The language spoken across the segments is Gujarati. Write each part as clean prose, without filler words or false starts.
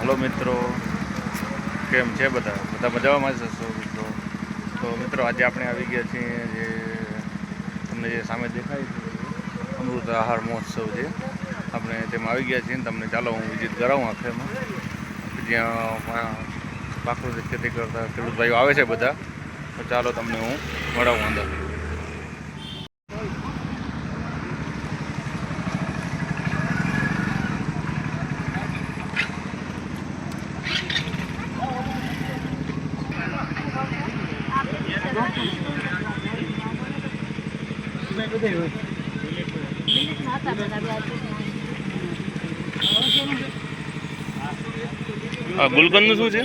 હલો મિત્રો, કેમ છે બધા મજામાં જ હશો મિત્રો. તો મિત્રો આજે આપણે આવી ગયા છીએ જે તમને જે સામે દેખાય છે અમૃત આહાર મહોત્સવ છે, આપણે તેમાં આવી ગયા છીએ. તમને ચાલો હું વિઝિટ કરાવું આખેમાં, જ્યાં પ્રાકૃતિક ખેતી કરતા ખેડૂત ભાઈઓ આવે છે બધા. તો ચાલો તમને હું મળાવું અંદર. ગુલકંદનું શું છે?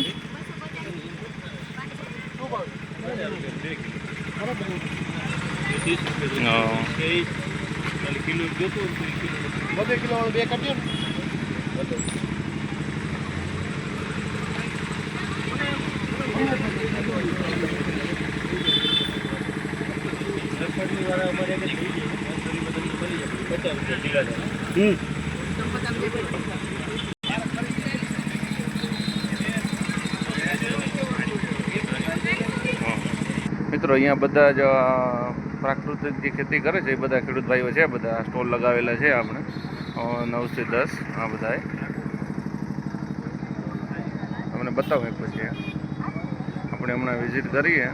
મિત્રો અહીંયા બધા જ પ્રાકૃતિક જે ખેતી કરે છે એ બધા ખેડૂત ભાઈઓ છે. બધા સ્ટોલ લગાવેલા છે આપણે 9 થી 10. આ બધાએ તમને બતાવું એક પછી આપણે હમણાં વિઝિટ કરીએ.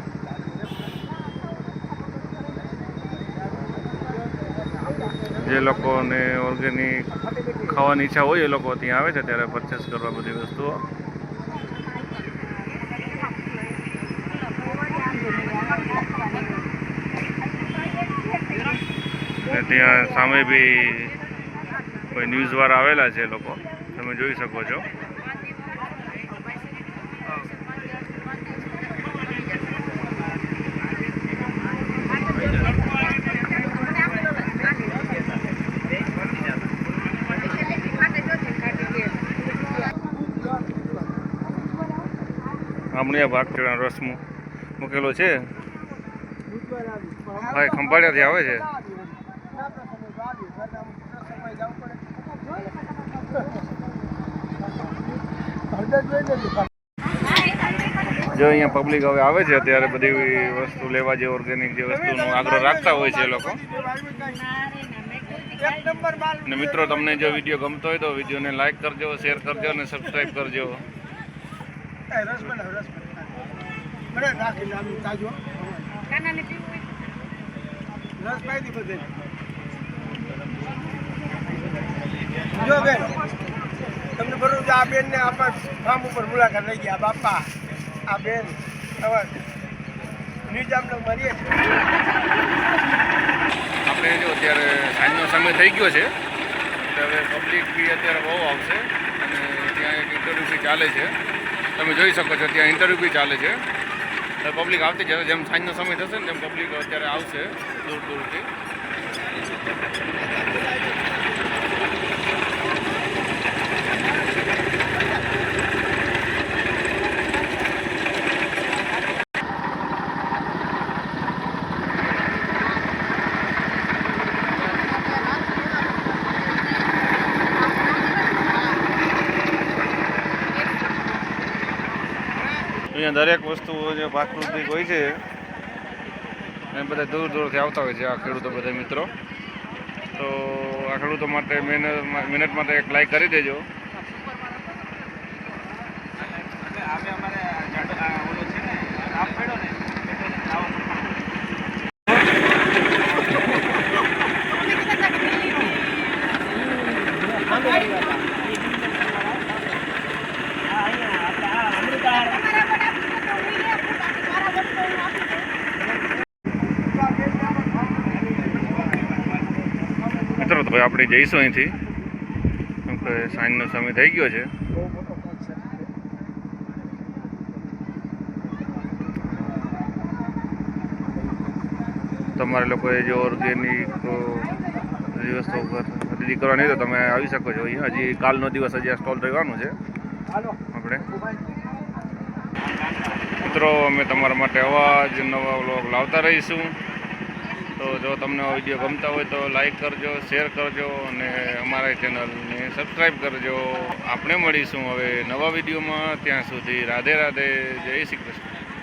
જે લોકોને ઓર્ગેનિક ખાવાની ઈચ્છા હોય એ લોકો ત્યાં આવે છે ત્યારે પરચેસ કરવા બધી વસ્તુઓ. ત્યાં સામે બી કોઈ ન્યૂઝવાળા આવેલા છે લોકો, તમે જોઈ શકો છો. હમણાં ભાગચોળા રસ મૂકેલો છે. ભાઈ ખંભાળિયાથી આવે છે. જો અહીંયા પબ્લિક હવે આવે છે અત્યારે બધી વસ્તુ લેવા, જે ઓર્ગેનિક જે વસ્તુનો આગ્રહ રાખતા હોય છે એ લોકો. અને મિત્રો, તમને જો વિડીયો ગમતો હોય તો વિડીયોને લાઈક કરજો, શેર કરજો અને સબસ્ક્રાઈબ કરજો. જો બેન, તમને બરોબર આ બેન ને આપણા ફાર્મ ઉપર મુલાકાત લઈ ગયા. બાપા આ બેન ન્યૂઝ આપણે મળીએ. આપણે જો અત્યારે સાંજનો સમય થઈ ગયો છે, હવે પબ્લિક બી અત્યારે બહુ આવશે. અને ત્યાં એક ઇન્ટરવ્યૂ બી ચાલે છે, તમે જોઈ શકો છો. ત્યાં ઇન્ટરવ્યૂ બી ચાલે છે. પબ્લિક આવતી જશે. જેમ સાંજનો સમય થશે ને તેમ પબ્લિક અત્યારે આવશે દૂર દૂરથી. અહીંયા દરેક વસ્તુ જે પ્રાકૃતિક હોય છે એ બધા દૂર દૂરથી આવતા હોય છે આ ખેડૂતો બધા મિત્રો. તો આ ખેડૂતો માટે મહેનત માટે એક લાઈક કરી દેજો. મિત્રો, તો આપણે જઈશું અહીંથી, કેમ કે સાંજનો સમય થઈ ગયો છે. તમારે લોકોએ જો ઓર્ગેનિક વસ્તુ ખરીદી કરવાની તો તમે આવી શકો છો અહીંયા. હજી કાલનો દિવસ હજી આ સ્ટોલ રહેવાનું છે આપણે. મિત્રો, અમે તમારા માટે આવા જ નવા વ્લોગ લાવતા રહીશું. તો તો જો તમને આ વિડીયો ગમતા હોય તો લાઈક કરજો, શેર કરજો અને અમારા ચેનલને સબસ્ક્રાઈબ કરજો. આપણે મળીશું હવે નવા વિડીયોમાં. ત્યાં સુધી રાધે રાધે, જય શ્રી કૃષ્ણ.